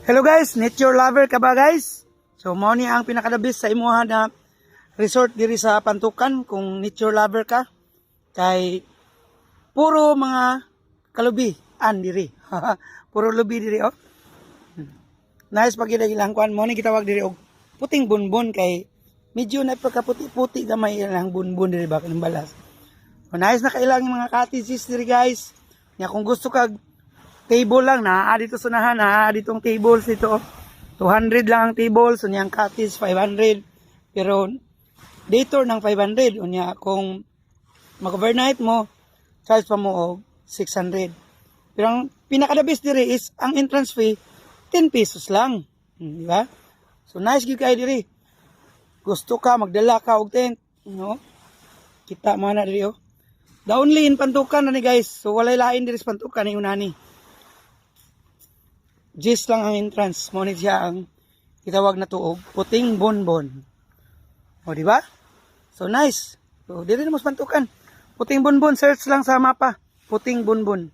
Hello guys, nature lover ka ba guys? So mao ni ang pinakadabis sa imuha na resort diri sa Pantukan kung nature lover ka. Kay puro mga kalubi an diri. Puro lubi diri oh. Nice pag ilang kuan mo ni gitawag diri og puting bunbun kay medyo na pagkaputi-puti gamay ilang bunbun diri ba kanang balas. So, nice na kailang mga cottages diri guys. Nya kung gusto kag table lang na dito sunahan na ditong tables dito 200 lang ang table so niyang cottage 500 pero day tour ng 500 unya kung mag-overnight mo charge pa mo og 600 pero ang pinaka the best diri is ang entrance fee 10 pesos lang di ba so nice gyud kay diri gusto ka magdala ka og tent no kita mo na diri oh the only in Pantukan na ni guys so walay lain diri sa Pantukan ni unani Gis lang ang entrance, ngunit siya ang itawag na tuog, puting bonbon. O, di ba? So, nice. So, dito na mas Pantukan. Puting bonbon, search lang sa mapa. Puting bonbon.